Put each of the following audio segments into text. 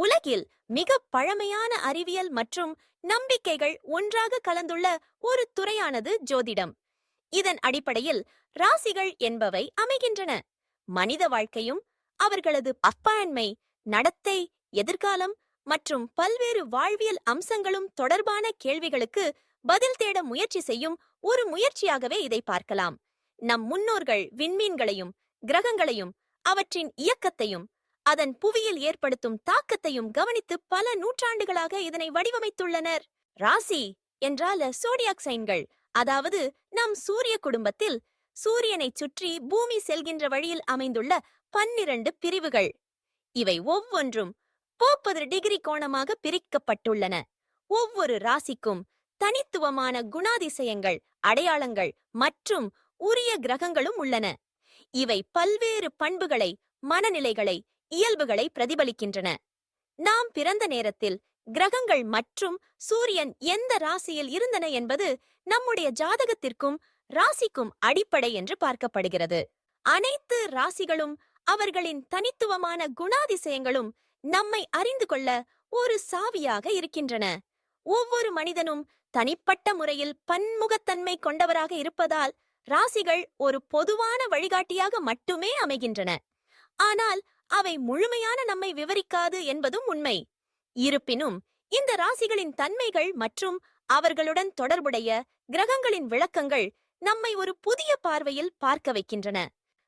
உலகில் மிக பழமையான அறிவியல் மற்றும் நம்பிக்கைகள் ஒன்றாக கலந்துள்ள ஒரு துறையானது ஜோதிடம். இதன் அடிப்படையில் ராசிகள் என்பவை அமைகின்றன. மனித வாழ்க்கையும் அவர்களது அப்பான்மை, நடத்தை, எதிர்காலம் மற்றும் பல்வேறு வாழ்வியல் அம்சங்களும் தொடர்பான கேள்விகளுக்கு பதில் தேட முயற்சி செய்யும் ஒரு முயற்சியாகவே இதை பார்க்கலாம். நம் முன்னோர்கள் விண்மீன்களையும் கிரகங்களையும் அவற்றின் இயக்கத்தையும் அதன் புவியில் ஏற்படுத்தும் தாக்கத்தையும் கவனித்து பல நூற்றாண்டுகளாக இதனை வடிவமைத்துள்ளனர். ராசி என்றால் சோடியாக் சைன்கள், அதாவது நம் சூரிய குடும்பத்தில் சூரியனை சுற்றி பூமி செல்கின்ற வழியில் அமைந்துள்ள 12 பிரிவுகள். இவை ஒவ்வொன்றும் 30 டிகிரி கோணமாக பிரிக்கப்பட்டுள்ளன. ஒவ்வொரு ராசிக்கும் தனித்துவமான குணாதிசயங்கள், அடையாளங்கள் மற்றும் உரிய கிரகங்களும் உள்ளன. இவை பல்வேறு பண்புகளை, மனநிலைகளை, இயல்புகளை பிரதிபலிக்கின்றன. நாம் பிறந்த நேரத்தில் கிரகங்கள் மற்றும் சூரியன் எந்த ராசியில் இருந்தன என்பது நம்முடைய ஜாதகத்திற்கும் ராசிக்கும் அடிப்படை என்று பார்க்கப்படுகிறது. அனைத்து ராசிகளும் அவர்களின் தனித்துவமான குணாதிசயங்களும் நம்மை அறிந்து கொள்ள ஒரு சாவியாக இருக்கின்றன. ஒவ்வொரு மனிதனும் தனிப்பட்ட முறையில் பன்முகத்தன்மை கொண்டவராக இருப்பதால் ராசிகள் ஒரு பொதுவான வழிகாட்டியாக மட்டுமே அமைகின்றன. ஆனால் அவை முழுமையான நம்மை விவரிக்காது என்பதும் உண்மை. இருப்பினும் இந்த ராசிகளின் தன்மைகள் மற்றும் அவர்களுடன் தொடர்புடைய கிரகங்களின் விளக்கங்கள் நம்மை ஒரு புதிய பார்வையில் பார்க்க வைக்கின்றன.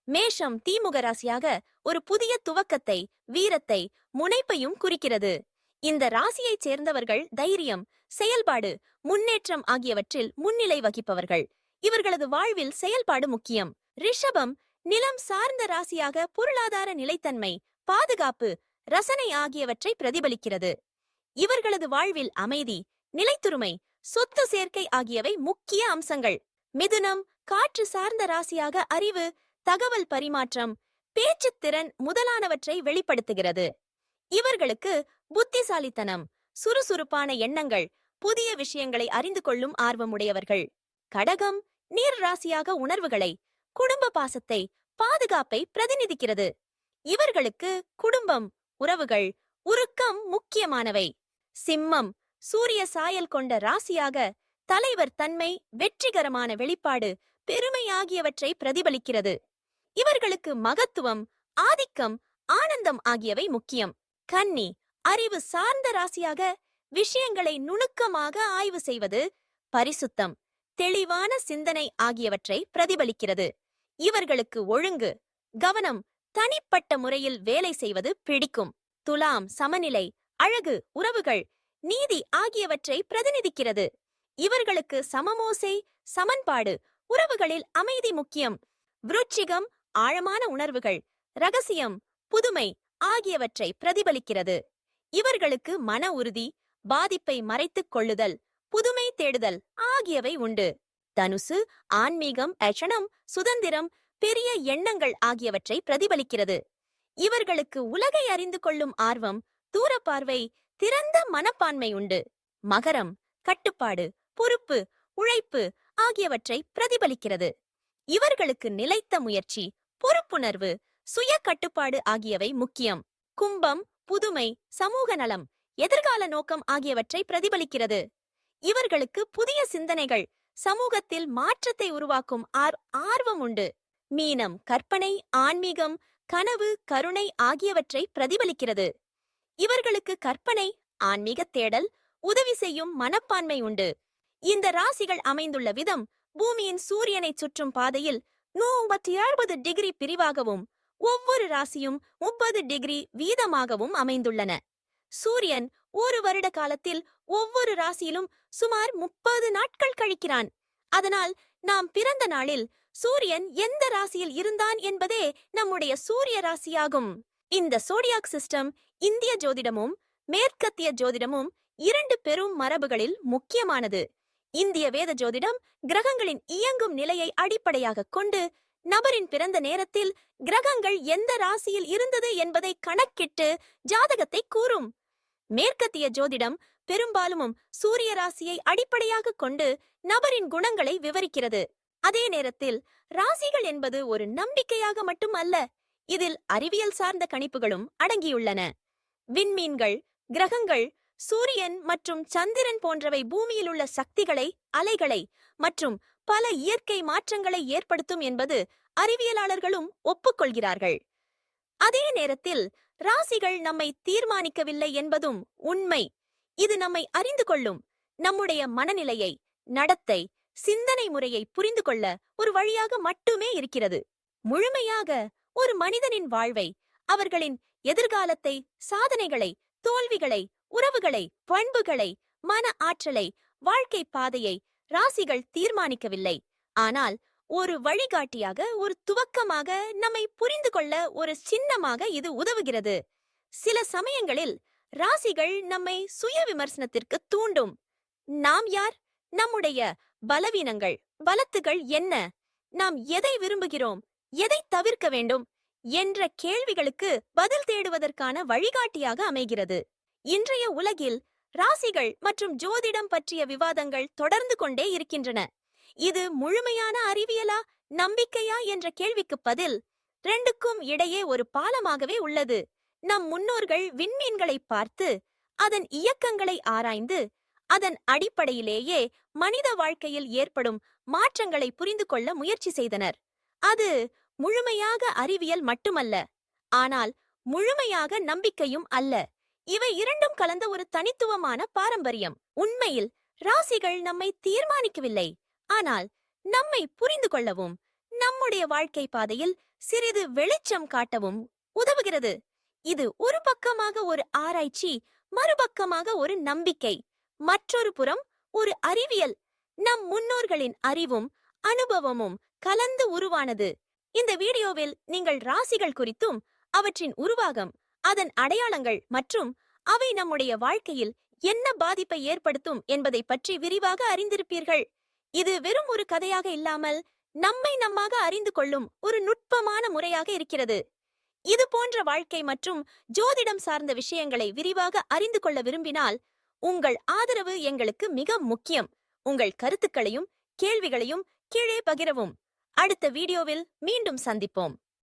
மேஷம் தீமுக ராசியாக ஒரு புதிய துவக்கத்தை, வீரத்தை, முனைப்பையும் குறிக்கிறது. இந்த ராசியைச் சேர்ந்தவர்கள் தைரியம், செயல்பாடு, முன்னேற்றம் ஆகியவற்றில் முன்னிலை வகிப்பவர்கள். இவர்களது வாழ்வில் செயல்பாடு முக்கியம். ரிஷபம் நிலம் சார்ந்த ராசியாக பொருளாதார நிலைத்தன்மை, பாதுகாப்பு, ரசனை ஆகியவற்றை பிரதிபலிக்கிறது. இவர்களது வாழ்வில் அமைதி, நிலைத்துறுமை, சொத்து சேர்க்கை ஆகியவை முக்கிய அம்சங்கள். மிதுனம் காற்று சார்ந்த ராசியாக அறிவு, தகவல் பரிமாற்றம், பேச்சுத்திறன் முதலானவற்றை வெளிப்படுத்துகிறது. இவர்களுக்கு புத்திசாலித்தனம், சுறுசுறுப்பான எண்ணங்கள், புதிய விஷயங்களை அறிந்து கொள்ளும் ஆர்வமுடையவர்கள். கடகம் நீர் ராசியாக உணர்வுகளை, குடும்ப பாசத்தை, பாதுகாப்பை பிரதிநிதிக்கிறது. இவர்களுக்கு குடும்பம், உறவுகள், உருக்கம் முக்கியமானவை. சிம்மம் சூரிய சாயல் கொண்ட ராசியாக தலைவர் தன்மை, வெற்றிகரமான வெளிப்பாடு, பெருமை ஆகியவற்றை பிரதிபலிக்கிறது. இவர்களுக்கு மகத்துவம், ஆதிக்கம், ஆனந்தம் ஆகியவை முக்கியம். கன்னி அறிவு சார்ந்த ராசியாக விஷயங்களை நுணுக்கமாக ஆய்வு செய்வது, பரிசுத்தம், தெளிவான சிந்தனை ஆகியவற்றை பிரதிபலிக்கிறது. இவர்களுக்கு ஒழுங்கு, கவனம், தனிப்பட்ட முறையில் வேலை செய்வது பிடிக்கும். துலாம் சமநிலை, அழகு, உறவுகள், நீதி ஆகியவற்றை பிரதிநிதிக்கிறது. இவர்களுக்கு சமமோசை, சமன்பாடு, உறவுகளில் அமைதி முக்கியம். விருச்சிகம் ஆழமான உணர்வுகள், ரகசியம், புதுமை ஆகியவற்றை பிரதிபலிக்கிறது. இவர்களுக்கு மன உறுதி, பாதிப்பை மறைத்துக் கொள்ளுதல், புதுமை தேடுதல் ஆகியவை உண்டு. தனுசு ஆன்மீகம், அச்சனம், சுதந்திரம், பெரிய எண்ணங்கள் ஆகியவற்றை பிரதிபலிக்கிறது. இவர்களுக்கு உலகை அறிந்து கொள்ளும் ஆர்வம், தூரப்பார்வை, திறந்த மனப்பான்மை உண்டு. மகரம் கட்டுப்பாடு, பொறுப்பு, உழைப்பு ஆகியவற்றை பிரதிபலிக்கிறது. இவர்களுக்கு நிலைத்த முயற்சி, பொறுப்புணர்வு, சுய கட்டுப்பாடு ஆகியவை முக்கியம். கும்பம் புதுமை, சமூக நலம், எதிர்கால நோக்கம் ஆகியவற்றை பிரதிபலிக்கிறது. இவர்களுக்கு புதிய சிந்தனைகள், சமூகத்தில் மாற்றத்தை உருவாக்கும் ஆர்வம் உண்டு. மீனம் கற்பனை, ஆன்மீகம், கனவு, கருணை ஆகியவற்றை பிரதிபலிக்கிறது. இவர்களுக்கு கற்பனை, ஆன்மீக தேடல், உதவி செய்யும் மனப்பான்மை உண்டு. இந்த ராசிகள் அமைந்துள்ள விதம் பூமியின் சூரியனை சுற்றும் பாதையில் 170 டிகிரி பிரிவாகவும் ஒவ்வொரு ராசியும் 30 டிகிரி வீதமாகவும் அமைந்துள்ளன. சூரியன் ஒரு வருட காலத்தில் ஒவ்வொரு ராசியிலும் சுமார் 30 நாட்கள் கழிக்கிறான். அதனால் நாம் பிறந்த நாளில் சூரியன் எந்த ராசியில் இருந்தான் என்பதே நம்முடைய சூரிய ராசியாகும். இந்த சோடியாக் சிஸ்டம் இந்திய ஜோதிடமும் மேற்கத்திய ஜோதிடமும் 2 பெரும் மரபுகளில் முக்கியமானது. இந்திய வேத ஜோதிடம் கிரகங்களின் இயங்கும் நிலையை அடிப்படையாக கொண்டு நபரின் பிறந்த நேரத்தில் கிரகங்கள் எந்த ராசியில் இருந்தது என்பதை கணக்கிட்டு ஜாதகத்தை கூறும். மேற்கத்திய ஜோதிடம் பெரும்பாலும் சூரிய ராசியை அடிப்படையாக கொண்டு நபரின் குணங்களை விவரிக்கிறது. அதே நேரத்தில் ராசிகள் என்பது ஒரு நம்பிக்கையாக மட்டும் அல்ல, இதில் அறிவியல் சார்ந்த கணிப்புகளும் அடங்கியுள்ளன. விண்மீன்கள், கிரகங்கள், சூரியன் மற்றும் சந்திரன் போன்றவை பூமியில் உள்ள சக்திகளை, அலைகளை மற்றும் பல இயற்கை மாற்றங்களை ஏற்படுத்தும் என்பது அறிவியலாளர்களும் ஒப்புக்கொள்கிறார்கள். அதே நேரத்தில் ராசிகள் நம்மை தீர்மானிக்கவில்லை என்பதும் உண்மை. இது நம்மை அறிந்து கொள்ளும், நம்முடைய மனநிலையை, நடத்தை, சிந்தனை முறையை புரிந்து கொள்ள ஒரு வழியாக மட்டுமே இருக்கிறது. முழுமையாக ஒரு மனிதனின் வாழ்வை, அவர்களின் எதிர்காலத்தை, சாதனைகளை, தோல்விகளை, உறவுகளை, பண்புகளை, மன ஆற்றலை, வாழ்க்கை பாதையை ராசிகள் தீர்மானிக்கவில்லை. ஆனால் ஒரு வழிகாட்டியாக, ஒரு துவக்கமாக, நம்மை புரிந்து கொள்ள ஒரு சின்னமாக இது உதவுகிறது. சில சமயங்களில் ராசிகள் நம்மை சுய விமர்சனத்திற்கு தூண்டும். நாம் யார்? நம்முடைய பலவீனங்கள், பலத்துகள் என்ன? நாம் எதை விரும்புகிறோம், எதை தவிர்க்க வேண்டும் என்ற கேள்விகளுக்கு பதில் தேடுவதற்கான வழிகாட்டியாக அமைகிறது. இன்றைய உலகில் ராசிகள் மற்றும் ஜோதிடம் பற்றிய விவாதங்கள் தொடர்ந்து கொண்டே இருக்கின்றன. இது முழுமையான அறிவியலா, நம்பிக்கையா என்ற கேள்விக்கு பதில் ரெண்டுக்கும் இடையே ஒரு பாலமாகவே உள்ளது. நம் முன்னோர்கள் விண்மீன்களை பார்த்து, அதன் இயக்கங்களை ஆராய்ந்து, அதன் அடிப்படையிலேயே மனித வாழ்க்கையில் ஏற்படும் மாற்றங்களை புரிந்து கொள்ள முயற்சி செய்தனர். அது முழுமையாக அறிவியல் மட்டுமல்ல, ஆனால் முழுமையாக நம்பிக்கையும் அல்ல. இவை இரண்டும் கலந்த ஒரு தனித்துவமான பாரம்பரியம். உண்மையில் ராசிகள் நம்மை தீர்மானிக்கவில்லை, ஆனால் நம்மை புரிந்து கொள்ளவும், நம்முடைய வாழ்க்கை பாதையில் சிறிது வெளிச்சம் காட்டவும் உதவுகிறது. இது ஒரு பக்கமாக ஒரு ஆராய்ச்சி, மறுபக்கமாக ஒரு நம்பிக்கை, மற்றொரு புறம் ஒரு அறிவியல். நம் முன்னோர்களின் அறிவும் அனுபவமும் கலந்து உருவானது. இந்த வீடியோவில் நீங்கள் ராசிகள் குறித்தும், அவற்றின் உருவாகம், அதன் அடையாளங்கள் மற்றும் அவை நம்முடைய வாழ்க்கையில் என்ன பாதிப்பை ஏற்படுத்தும் என்பதை பற்றி விரிவாக அறிந்திருப்பீர்கள். இது வெறும் ஒரு கதையாக இல்லாமல் நம்மை நம்மாக அறிந்து கொள்ளும் ஒரு நுட்பமான முறையாக இருக்கிறது. இது போன்ற வாழ்க்கை மற்றும் ஜோதிடம் சார்ந்த விஷயங்களை விரிவாக அறிந்து கொள்ள விரும்பினால் உங்கள் ஆதரவு எங்களுக்கு மிக முக்கியம். உங்கள் கருத்துக்களையும் கேள்விகளையும் கீழே பகிரவும். அடுத்த வீடியோவில் மீண்டும் சந்திப்போம்.